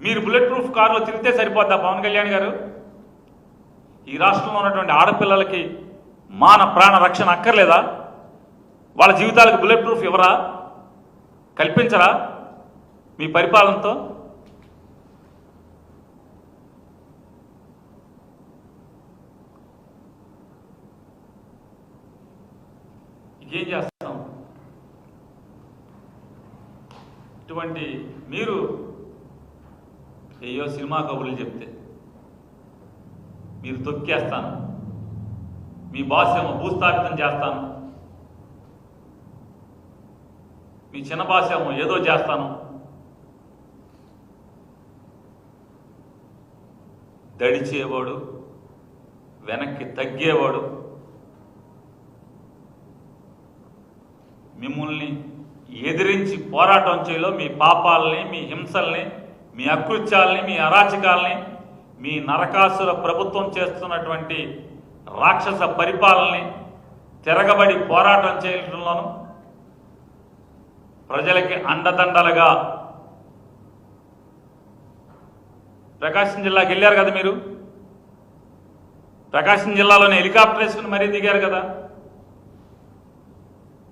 మీరు bullet proof కారులో తిరిగితే సరిపోద్దా పవన్ కళ్యాణ్ గారు? ఈ రాష్ట్రంలో ఉన్నటువంటి ఆడపిల్లలకి మాన ప్రాణ రక్షణ అక్కర్లేదా? వాళ్ళ జీవితాలకు బుల్లెట్ ప్రూఫ్ ఎవరా? కల్పించరా మీ పరిపాలనతో? ఏం చేస్తాం? ఇటువంటి మీరు అయ్యో సినిమా కబుర్లు చెప్తే మీరు తొక్కేస్తాను, మీ బాస్ ఏమో భూస్థాపితం చేస్తాను, మీ చిన్న బాస్ ఏమో ఏదో చేస్తాను, దడిచేవాడు వెనక్కి తగ్గేవాడు మిమ్మల్ని ఎదిరించి పోరాటం చేయలో మీ పాపాలని, మీ హింసల్ని, మీ అకృత్యాలని, మీ అరాచకాలని, మీ నరకాసుర ప్రభుత్వం చేస్తున్నటువంటి రాక్షస పరిపాలనని తిరగబడి పోరాటం చేయడంలోనూ ప్రజలకి అండదండలుగా ప్రకాశం జిల్లాకి వెళ్ళారు కదా మీరు. ప్రకాశం జిల్లాలోని హెలికాప్టర్ వేసుకుని మరీ దిగారు కదా.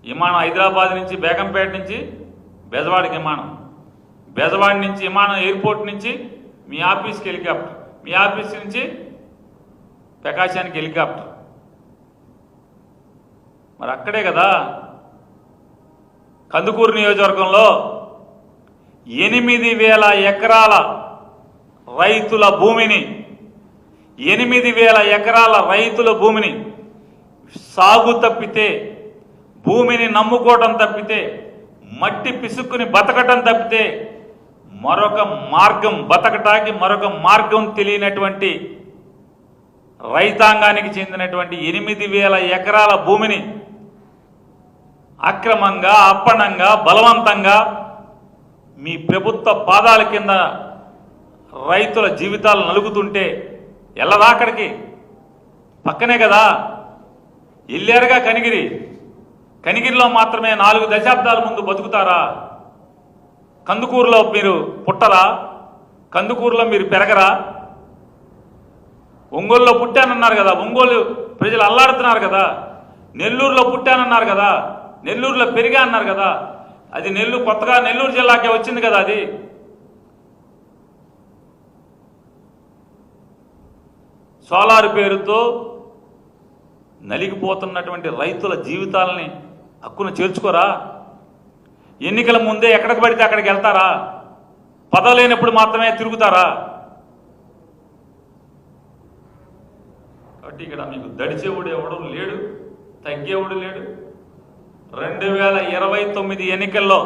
విమానం హైదరాబాద్ నుంచి బేగంపేట నుంచి బెజవాడికి విమానం, బెజవాడి నుంచి విమానం ఎయిర్పోర్ట్ నుంచి మీ ఆఫీస్కి హెలికాప్టర్, మీ ఆఫీస్ నుంచి ప్రకాశానికి హెలికాప్టర్. మరి అక్కడే కదా కందుకూరు నియోజకవర్గంలో 8,000 ఎకరాల రైతుల భూమిని 8,000 ఎకరాల రైతుల భూమిని సాగు తప్పితే, భూమిని నమ్ముకోవటం తప్పితే, మట్టి పిసుక్కుని బతకటం తప్పితే మరొక మార్గం, బతకటానికి మరొక మార్గం తెలియనటువంటి రైతాంగానికి చెందినటువంటి 8,000 ఎకరాల భూమిని అక్రమంగా, అప్పనంగా, బలవంతంగా మీ ప్రభుత్వ పాదాల కింద రైతుల జీవితాలు నలుగుతుంటే ఎల్లదా అక్కడికి? పక్కనే కదా వెళ్ళారుగా కనిగిరి. కనిగిరిలో మాత్రమే 4 దశాబ్దాల ముందు బతుకుతారా? కందుకూరులో మీరు పుట్టరా? కందుకూరులో మీరు పెరగరా? ఒంగోలులో పుట్టానన్నారు కదా, ఒంగోలు ప్రజలు అల్లాడుతున్నారు కదా. నెల్లూరులో పుట్టానన్నారు కదా, నెల్లూరులో పెరిగా అన్నారు కదా. అది కొత్తగా నెల్లూరు జిల్లాకే వచ్చింది కదా. అది సోలార్ పేరుతో నలిగిపోతున్నటువంటి రైతుల జీవితాలని హక్కును చేర్చుకోరా? ఎన్నికల ముందే ఎక్కడికి పడితే అక్కడికి వెళ్తారా? పదవి లేనప్పుడు మాత్రమే తిరుగుతారా? కాబట్టి ఇక్కడ మీకు దడిచేవుడు ఎవడు లేడు, తగ్గేవుడు లేడు. 2029 ఎన్నికల్లో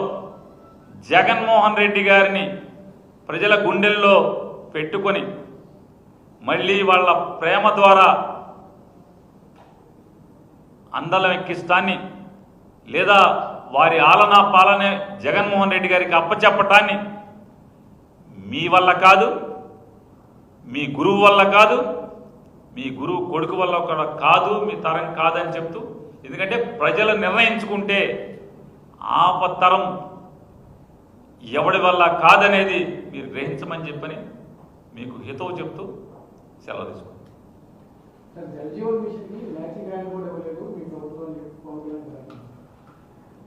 జగన్మోహన్ రెడ్డి గారిని ప్రజల గుండెల్లో పెట్టుకొని మళ్ళీ వాళ్ళ ప్రేమ ద్వారా అందలం ఎక్కిస్తాన్ని, లేదా వారి ఆలనా పాలనే జగన్మోహన్ రెడ్డి గారికి అప్పచెప్పటాన్ని మీ వల్ల కాదు, మీ గురువు వల్ల కాదు, మీ గురువు కొడుకు వల్ల కూడా కాదు, మీ తరం కాదని చెప్తూ, ఎందుకంటే ప్రజలు నిర్ణయించుకుంటే ఆపత్తరం ఎవడి వల్ల కాదనేది మీరు గ్రహించమని చెప్పని మీకు హితవు చెప్తూ సెలవు తీసుకుంటాం.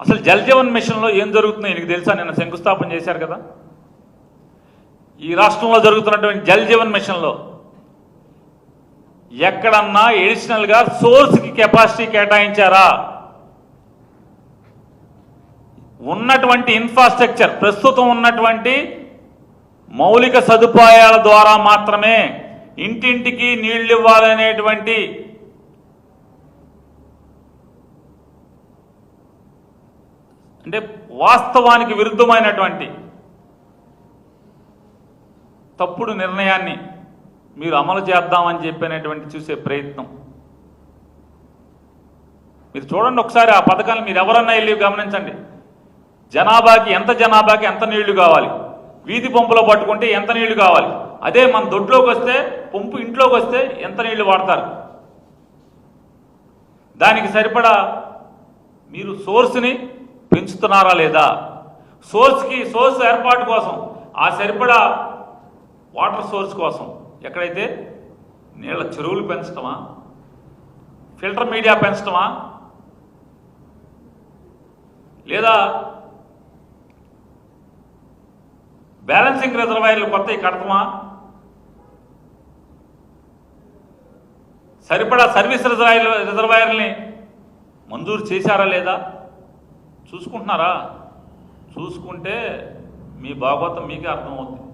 అసలు జల్ జీవన్ మిషన్లో ఏం జరుగుతుందో నీకు తెలుసా? నిన్న శంకుస్థాపన చేశారు కదా. ఈ రాష్ట్రంలో జరుగుతున్నటువంటి జల్ జీవన్ మిషన్లో ఎక్కడన్నా ఎడిషనల్గా సోర్స్కి కెపాసిటీ కేటాయించారా? ఉన్నటువంటి ఇన్ఫ్రాస్ట్రక్చర్, ప్రస్తుతం ఉన్నటువంటి మౌలిక సదుపాయాల ద్వారా మాత్రమే ఇంటింటికి నీళ్లు ఇవ్వాలనేటువంటి అంటే వాస్తవానికి విరుద్ధమైనటువంటి తప్పుడు నిర్ణయాన్ని మీరు అమలు చేద్దామని చెప్పినటువంటి చూసే ప్రయత్నం మీరు చూడండి ఒకసారి. ఆ పథకాన్ని మీరు ఎవరన్నా వెళ్ళి గమనించండి. ఎంత జనాభాకి ఎంత నీళ్లు కావాలి, వీధి పంపులో పట్టుకుంటే ఎంత నీళ్లు కావాలి, అదే మన దొడ్లోకి వస్తే, పంపు ఇంట్లోకి వస్తే ఎంత నీళ్లు వాడతారు, దానికి సరిపడా మీరు సోర్స్ని పెంచుతున్నారా లేదా? సోర్స్ ఏర్పాటు కోసం ఆ సరిపడా వాటర్ సోర్స్ కోసం ఎక్కడైతే నీళ్ళ చెరువులు పెంచడమా, ఫిల్టర్ మీడియా పెంచడమా, లేదా బ్యాలెన్సింగ్ రిజర్వాయర్లు కొత్తవి కడతామా, సరిపడా సర్వీస్ రిజర్వాయర్ని మంజూరు చేశారా లేదా చూసుకుంటున్నారా? చూసుకుంటే మీ భాగవతం మీకే అర్థమవుతుంది.